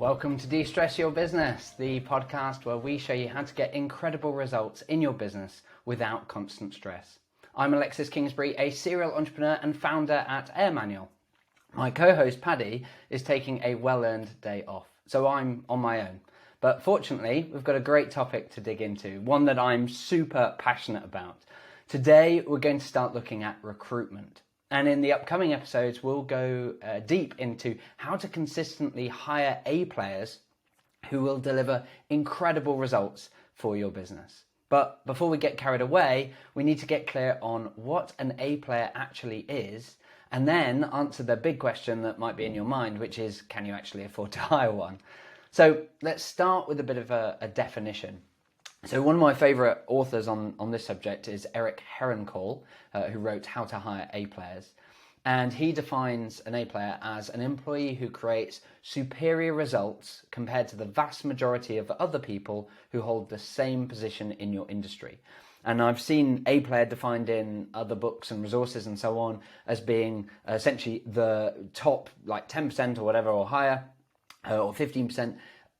Welcome to De-Stress Your Business, the podcast where we show you how to get incredible results in your business without constant stress. I'm Alexis Kingsbury, a serial entrepreneur and founder at AirManual. My co-host Paddy is taking a well-earned day off, so I'm on my own. But fortunately, we've got a great topic to dig into, one that I'm super passionate about. Today, we're going to start looking at recruitment. And in the upcoming episodes, we'll go deep into how to consistently hire A players who will deliver incredible results for your business. But before we get carried away, we need to get clear on what an A player actually is, and then answer the big question that might be in your mind, which is, can you actually afford to hire one? So let's start with a bit of a definition. So one of my favourite authors on this subject is Eric Herencall, who wrote How to Hire A Players. And he defines an A player as an employee who creates superior results compared to the vast majority of other people who hold the same position in your industry. And I've seen A player defined in other books and resources and so on as being essentially the top like 10% or whatever or higher, or 15%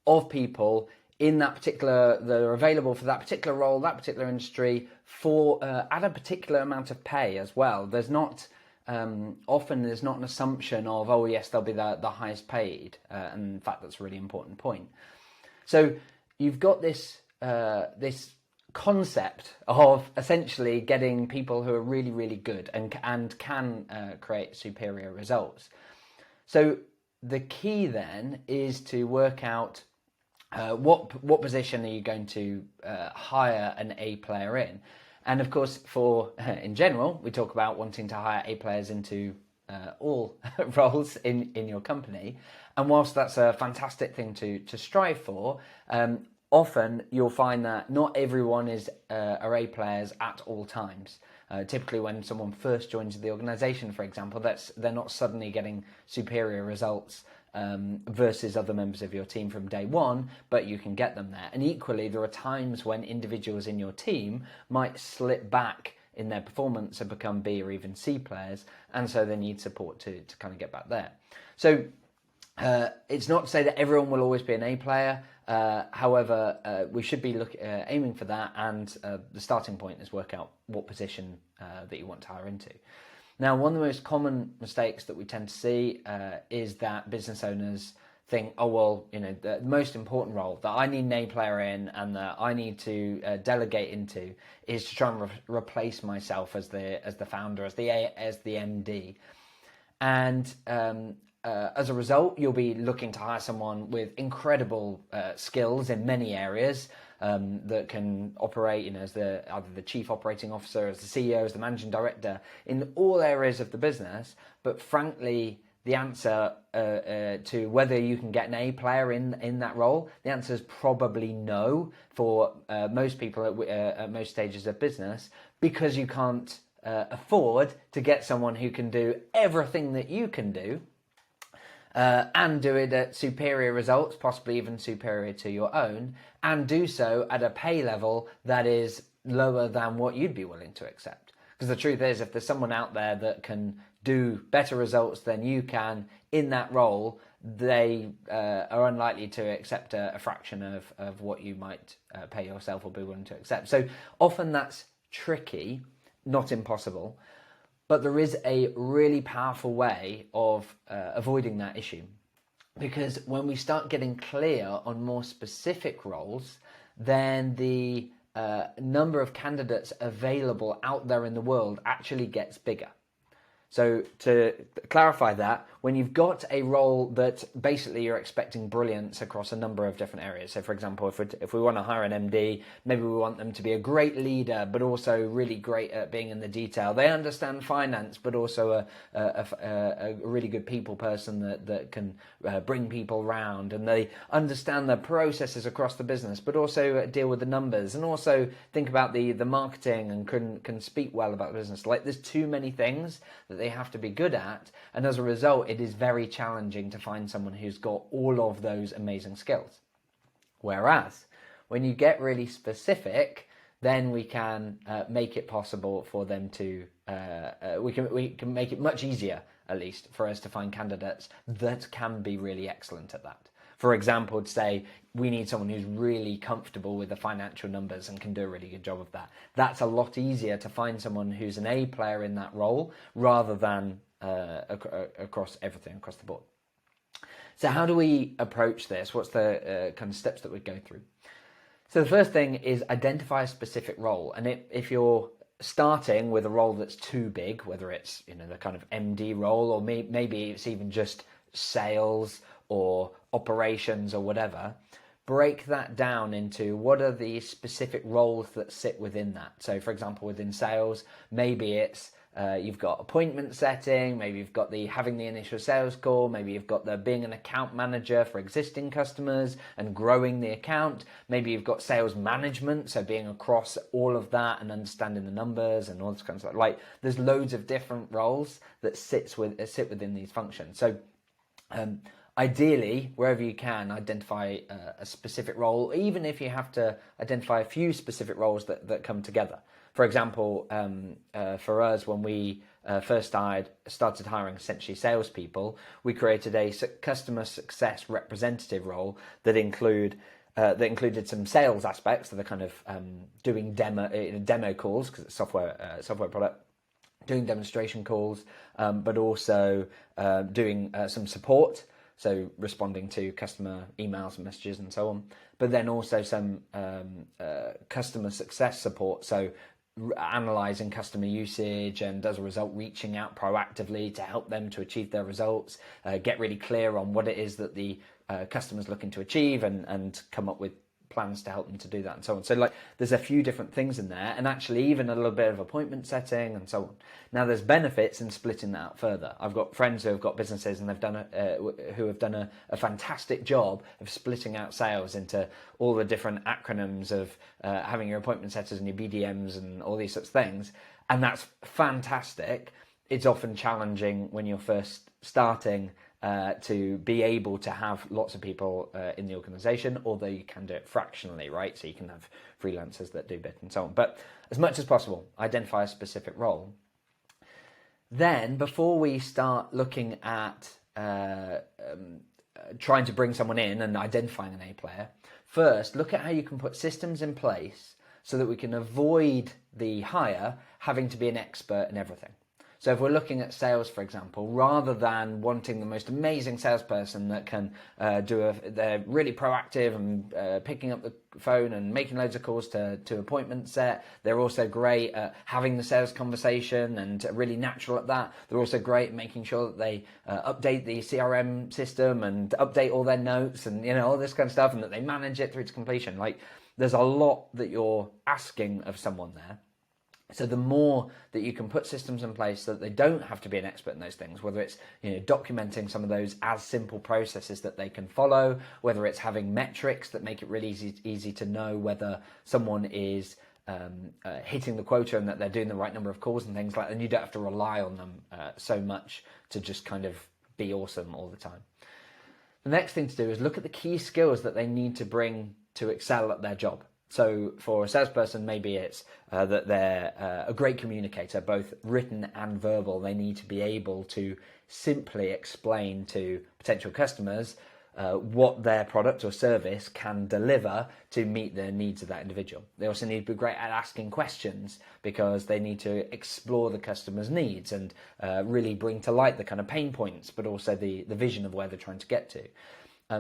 of people in that particular, that are available for that particular role, that particular industry, for at a particular amount of pay as well. There's not often there's not an assumption of, oh yes, they'll be the highest paid, and in fact that's a really important point. So you've got this this concept of essentially getting people who are really, really good and can create superior results. So the key then is to work out what position are you going to hire an A player in? And of course, for in general, we talk about wanting to hire A players into all roles in your company. And whilst that's a fantastic thing to strive for, often you'll find that not everyone are A players at all times. Typically when someone first joins the organisation, for example, they're not suddenly getting superior results versus other members of your team from day one, but you can get them there. And equally, there are times when individuals in your team might slip back in their performance and become B or even C players, and so they need support to kind of get back there. So it's not to say that everyone will always be an A player. However, we should be aiming for that, and the starting point is work out what position that you want to hire into. Now, one of the most common mistakes that we tend to see is that business owners think, oh, well, you know, the most important role that I need an A player in and that I need to delegate into is to try and replace myself as the founder, as the MD. And as a result, you'll be looking to hire someone with incredible skills in many areas, that can operate, you know, as either the chief operating officer, as the CEO, as the managing director, in all areas of the business. But frankly, the answer to whether you can get an A player in that role, the answer is probably no for most people at most stages of business, because you can't afford to get someone who can do everything that you can do. And do it at superior results, possibly even superior to your own, and do so at a pay level that is lower than what you'd be willing to accept. Because the truth is, if there's someone out there that can do better results than you can in that role, they are unlikely to accept a fraction of what you might pay yourself or be willing to accept. So often that's tricky, not impossible. But there is a really powerful way of avoiding that issue, because when we start getting clear on more specific roles, then the number of candidates available out there in the world actually gets bigger. So to clarify that, when you've got a role that basically you're expecting brilliance across a number of different areas. So for example, if we want to hire an MD, maybe we want them to be a great leader, but also really great at being in the detail. They understand finance, but also a really good people person that can bring people around, and they understand the processes across the business, but also deal with the numbers, and also think about the marketing and can speak well about the business. Like, there's too many things that they have to be good at, and as a result it is very challenging to find someone who's got all of those amazing skills. Whereas when you get really specific, then we can make it possible for them to we can make it much easier, at least, for us to find candidates that can be really excellent at that. For example, to say we need someone who's really comfortable with the financial numbers and can do a really good job of that. That's a lot easier to find someone who's an A player in that role rather than across everything, across the board. So how do we approach this? What's the kind of steps that we'd go through? So the first thing is identify a specific role. And if you're starting with a role that's too big, whether it's the kind of MD role, or maybe it's even just sales or operations or whatever, break that down into what are the specific roles that sit within that. So for example, within sales, maybe it's you've got appointment setting, maybe you've got having the initial sales call, maybe you've got the being an account manager for existing customers and growing the account, maybe you've got sales management, so being across all of that and understanding the numbers and all this kind of stuff. Like, there's loads of different roles that sit within these functions. So ideally, wherever you can, identify a specific role, even if you have to identify a few specific roles that come together. For example, for us, when we first started hiring essentially salespeople, we created a customer success representative role that included some sales aspects, so the kind of doing demo calls, because it's software product, doing demonstration calls, but also doing some support, so responding to customer emails and messages and so on, but then also some customer success support, so analysing customer usage and as a result reaching out proactively to help them to achieve their results, get really clear on what it is that the customer's looking to achieve and come up with plans to help them to do that and so on. So like, there's a few different things in there, and actually even a little bit of appointment setting and so on. Now there's benefits in splitting that out further. I've got friends who have got businesses and who have done a fantastic job of splitting out sales into all the different acronyms of having your appointment setters and your BDMs and all these sorts of things, and that's fantastic. It's often challenging when you're first starting to be able to have lots of people in the organization, although you can do it fractionally, right? So you can have freelancers that do bit and so on. But as much as possible, identify a specific role. Then, before we start looking at trying to bring someone in and identifying an A player, first look at how you can put systems in place so that we can avoid the hire having to be an expert in everything. So if we're looking at sales, for example, rather than wanting the most amazing salesperson that can they're really proactive and picking up the phone and making loads of calls to appointment set. They're also great at having the sales conversation and really natural at that. They're also great at making sure that they update the CRM system and update all their notes and all this kind of stuff, and that they manage it through to completion. Like, there's a lot that you're asking of someone there. So the more that you can put systems in place so that they don't have to be an expert in those things, whether it's documenting some of those as simple processes that they can follow, whether it's having metrics that make it really easy to know whether someone is hitting the quota and that they're doing the right number of calls and things like that, and you don't have to rely on them so much to just kind of be awesome all the time. The next thing to do is look at the key skills that they need to bring to excel at their job. So for a salesperson, maybe it's that they're a great communicator, both written and verbal. They need to be able to simply explain to potential customers what their product or service can deliver to meet the needs of that individual. They also need to be great at asking questions, because they need to explore the customer's needs and really bring to light the kind of pain points, but also the vision of where they're trying to get to.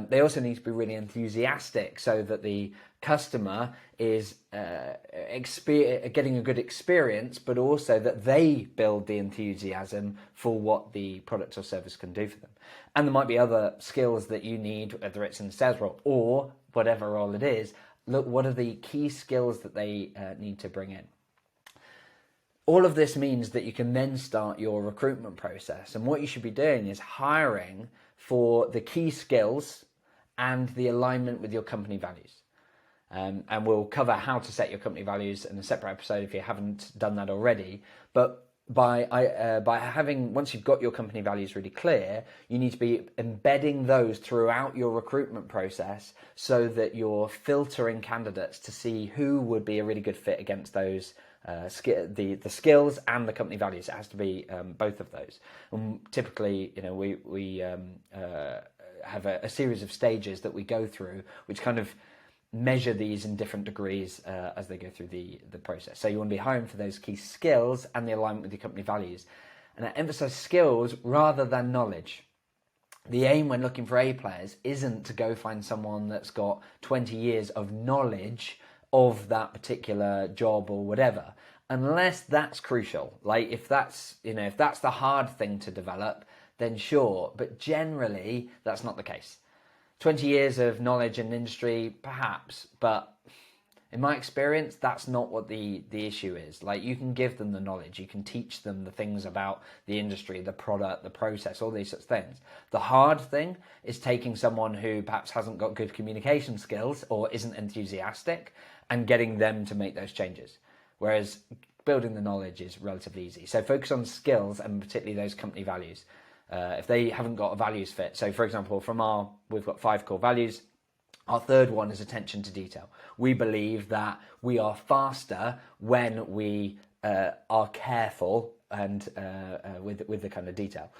They also need to be really enthusiastic, so that the customer is getting a good experience, but also that they build the enthusiasm for what the product or service can do for them. And there might be other skills that you need, whether it's in the sales role or whatever role it is. Look, what are the key skills that they need to bring in? All of this means that you can then start your recruitment process. And what you should be doing is hiring for the key skills and the alignment with your company values. And we'll cover how to set your company values in a separate episode if you haven't done that already. But by having, once you've got your company values really clear, you need to be embedding those throughout your recruitment process, so that you're filtering candidates to see who would be a really good fit against those the skills and the company values. It has to be both of those. And typically, have a series of stages that we go through, which kind of measure these in different degrees as they go through the process. So you want to be hiring for those key skills and the alignment with your company values. And I emphasize skills rather than knowledge. The aim when looking for A players isn't to go find someone that's got 20 years of knowledge of that particular job or whatever, unless that's crucial. Like if that's the hard thing to develop, then sure, but generally that's not the case. 20 years of knowledge in industry, perhaps, but in my experience, that's not what the issue is. Like, you can give them the knowledge, you can teach them the things about the industry, the product, the process, all these sorts of things. The hard thing is taking someone who perhaps hasn't got good communication skills or isn't enthusiastic and getting them to make those changes. Whereas building the knowledge is relatively easy. So focus on skills and particularly those company values. If they haven't got a values fit, so for example, we've got 5 core values. Our third one is attention to detail. We believe that we are faster when we are careful and with the kind of detail.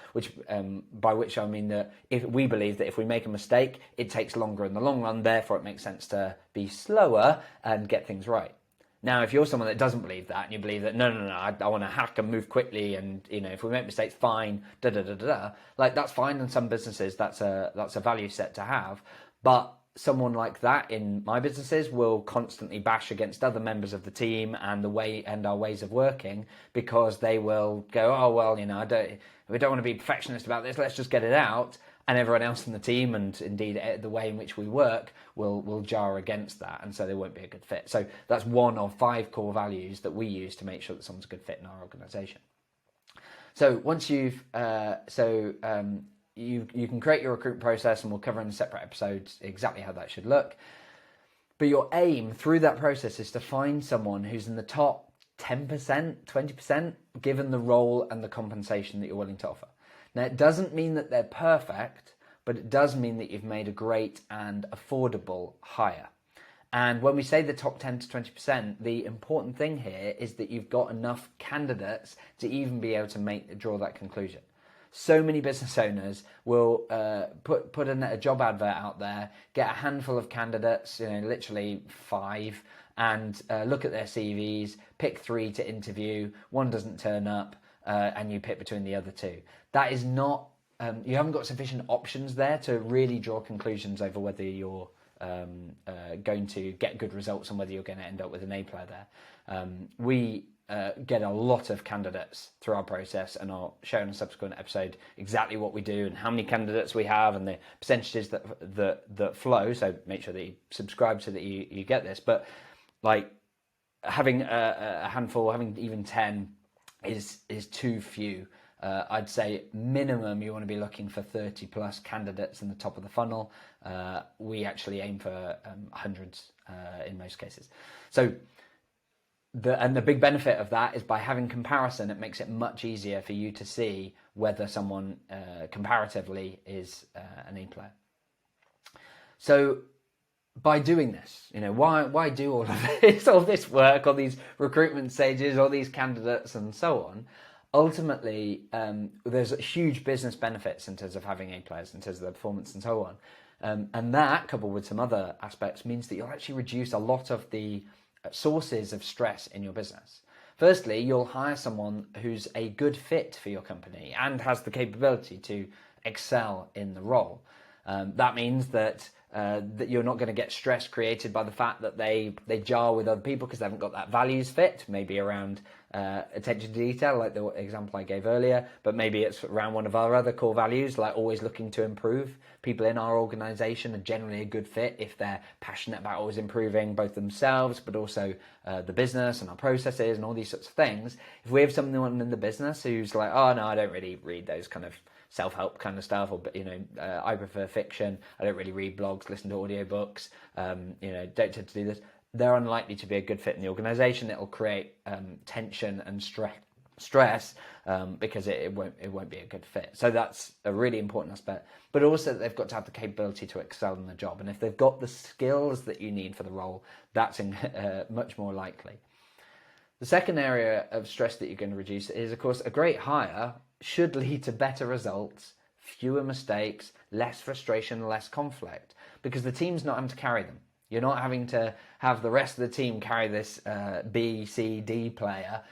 By which I mean that if we believe that if we make a mistake, it takes longer in the long run. Therefore, it makes sense to be slower and get things right. Now, if you're someone that doesn't believe that, and you believe that, no, I want to hack and move quickly, and if we make mistakes, fine, like that's fine. In some businesses, that's a value set to have. But someone like that in my businesses will constantly bash against other members of the team and our ways of working, because they will go, oh well, we don't want to be perfectionist about this. Let's just get it out. And everyone else in the team, and indeed the way in which we work, will jar against that, and so they won't be a good fit. So that's one of 5 core values that we use to make sure that someone's a good fit in our organisation. So once you can create your recruitment process, and we'll cover in a separate episode exactly how that should look. But your aim through that process is to find someone who's in the top 10%, 20%, given the role and the compensation that you're willing to offer. Now, it doesn't mean that they're perfect, but it does mean that you've made a great and affordable hire. And when we say the top 10 to 20%, the important thing here is that you've got enough candidates to even be able to draw that conclusion. So many business owners will put a job advert out there, get a handful of candidates, literally 5, and look at their CVs, pick 3 to interview, 1 doesn't turn up, and you pick between the other 2. That is not, you haven't got sufficient options there to really draw conclusions over whether you're going to get good results and whether you're going to end up with an A player there. We get a lot of candidates through our process, and I'll share in a subsequent episode exactly what we do and how many candidates we have and the percentages that flow. So make sure that you subscribe so that you get this. But like having a handful, having even 10 is too few. I'd say minimum you want to be looking for 30 plus candidates in the top of the funnel. We actually aim for hundreds in most cases. So the big benefit of that is by having comparison, it makes it much easier for you to see whether someone comparatively is an A player. So by doing this, why do all of this work, all these recruitment stages, all these candidates and so on? Ultimately, there's huge business benefits in terms of having A players, in terms of their performance and so on. And that, coupled with some other aspects, means that you'll actually reduce a lot of the sources of stress in your business. Firstly, you'll hire someone who's a good fit for your company and has the capability to excel in the role. That means that you're not going to get stress created by the fact that they jar with other people because they haven't got that values fit, maybe around attention to detail, like the example I gave earlier, but maybe it's around one of our other core values, like always looking to improve. People in our organization are generally a good fit if they're passionate about always improving both themselves, but also the business and our processes and all these sorts of things. If we have someone in the business who's like, oh no, I don't really read those kind of self-help kind of stuff, or I prefer fiction, I don't really read blogs, listen to audiobooks, don't tend to do this, they're unlikely to be a good fit in the organization. It'll create tension and stress because it won't be a good fit. So that's a really important aspect. But also they've got to have the capability to excel in the job, and if they've got the skills that you need for the role, that's much more likely. The second area of stress that you're going to reduce is, of course, a great hire should lead to better results fewer mistakes, less frustration, less conflict, because the team's not having to carry them. You're not having to have the rest of the team carry this B, C, D player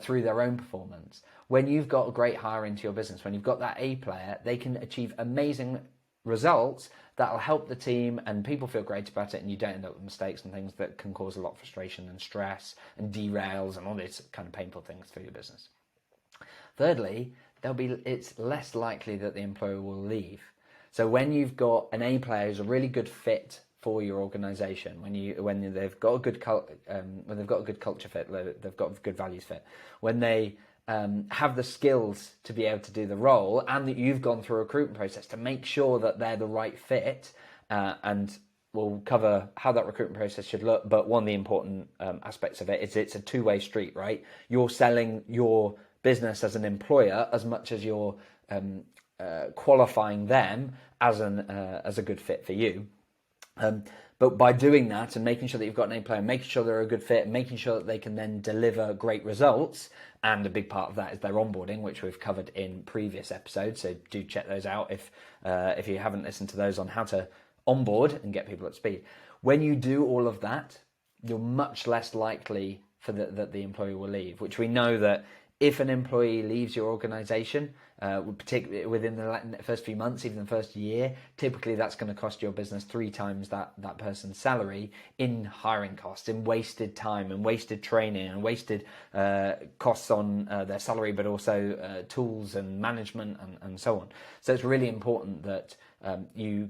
through their own performance. When you've got a great hire into your business, when you've got that A player, they can achieve amazing results that'll help the team and people feel great about it, and you don't end up with mistakes and things that can cause a lot of frustration and stress and derails and all these kind of painful things for your business. Thirdly, it's less likely that the employer will leave. So when you've got an A player who's a really good fit for your organization, when they've got a good culture fit, they've got a good values fit, when they have the skills to be able to do the role, and that you've gone through a recruitment process to make sure that they're the right fit, and we'll cover how that recruitment process should look. But one of the important aspects of it is it's a two-way street, right? You're selling your business as an employer as much as you're qualifying them as a good fit for you. But by doing that and making sure that you've got an A player, making sure they're a good fit, making sure that they can then deliver great results, and a big part of that is their onboarding, which we've covered in previous episodes. So do check those out if you haven't listened to those on how to onboard and get people at speed. When you do all of that, you're much less likely that the employee will leave, which we know that if an employee leaves your organization, particularly within the first few months, even the first year, typically that's going to cost your business 3 times that person's salary in hiring costs, in wasted time and wasted training and wasted costs on their salary, but also tools and management and so on. So it's really important that you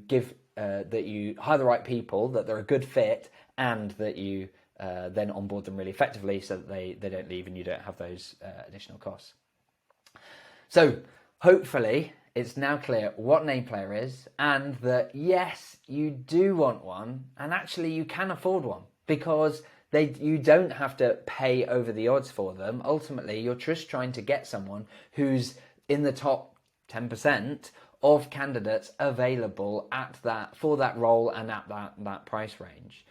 hire the right people, that they're a good fit, and that you then onboard them really effectively so that they don't leave and you don't have those additional costs. So hopefully it's now clear what an A player is, and that yes, you do want one, and actually you can afford one, because you don't have to pay over the odds for them. Ultimately, you're just trying to get someone who's in the top 10% of candidates available for that role and at that price range.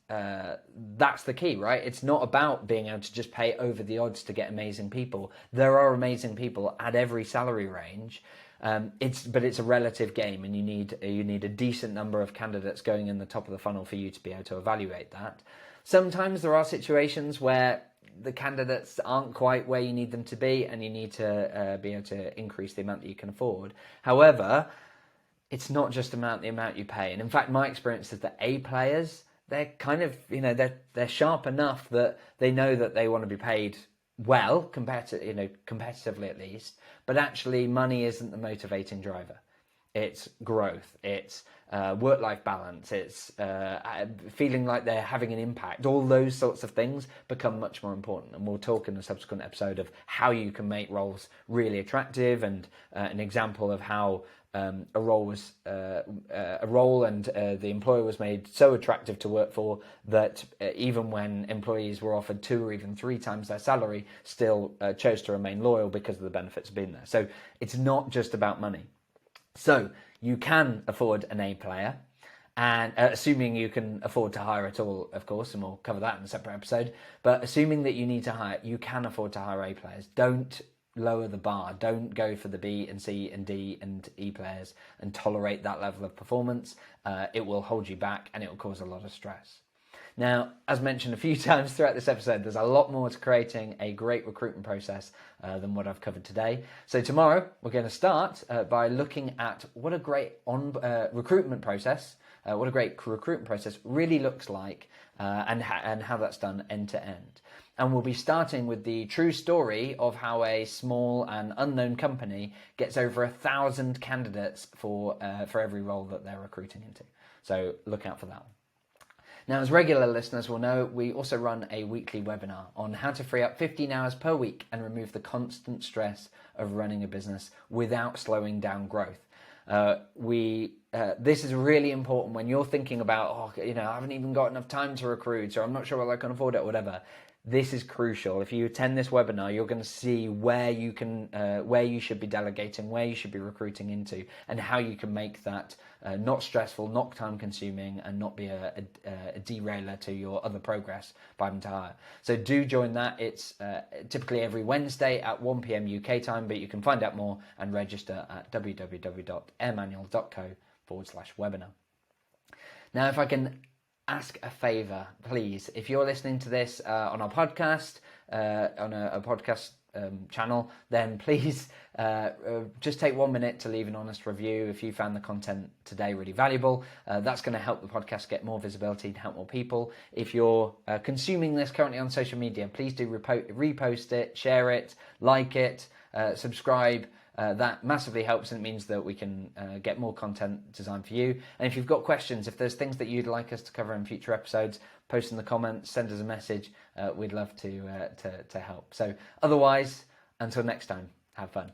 That's the key, right? It's not about being able to just pay over the odds to get amazing people. There are amazing people at every salary range. But it's a relative game, and you need a decent number of candidates going in the top of the funnel for you to be able to evaluate that. Sometimes there are situations where the candidates aren't quite where you need them to be, and you need to be able to increase the amount that you can afford. However, it's not just the amount you pay. And in fact, my experience is that A players, they're kind of, they're sharp enough that they know that they want to be paid well, competitively at least. But actually, money isn't the motivating driver. It's growth. It's work-life balance. It's feeling like they're having an impact. All those sorts of things become much more important. And we'll talk in a subsequent episode of how you can make roles really attractive, and an example of how a role and the employer was made so attractive to work for that even when employees were offered 2 or even 3 times their salary, still chose to remain loyal because of the benefits of being there. So it's not just about money. So you can afford an A player, and assuming you can afford to hire at all, of course, and we'll cover that in a separate episode. But assuming that you need to hire, you can afford to hire A players. Don't lower the bar. Don't go for the B and C and D and E players and tolerate that level of performance. It will hold you back, and it will cause a lot of stress. Now, as mentioned a few times throughout this episode, there's a lot more to creating a great recruitment process than what I've covered today. So tomorrow, we're going to start by looking at what a great recruitment process really looks like, and how that's done end to end. And we'll be starting with the true story of how a small and unknown company gets over 1,000 candidates for every role that they're recruiting into. So look out for that one. Now, as regular listeners will know, we also run a weekly webinar on how to free up 15 hours per week and remove the constant stress of running a business without slowing down growth. This is really important when you're thinking about, I haven't even got enough time to recruit, or I'm not sure whether I can afford it or whatever. This is crucial. If you attend this webinar, you're going to see where you should be delegating, where you should be recruiting into, and how you can make that not stressful, not time consuming, and not be a derailer to your other progress by having to hire. So do join that. It's typically every Wednesday at 1 p.m. UK time, but you can find out more and register at www.airmanual.co/webinar. Now, if I can ask a favor, please, if you're listening to this on our podcast, on a podcast channel, then please just take 1 minute to leave an honest review if you found the content today really valuable. That's going to help the podcast get more visibility and help more people. If you're consuming this currently on social media, please do repost it, share it, like it, subscribe. That massively helps, and it means that we can get more content designed for you. And if you've got questions, if there's things that you'd like us to cover in future episodes, post in the comments, send us a message. We'd love to help. So otherwise, until next time, have fun.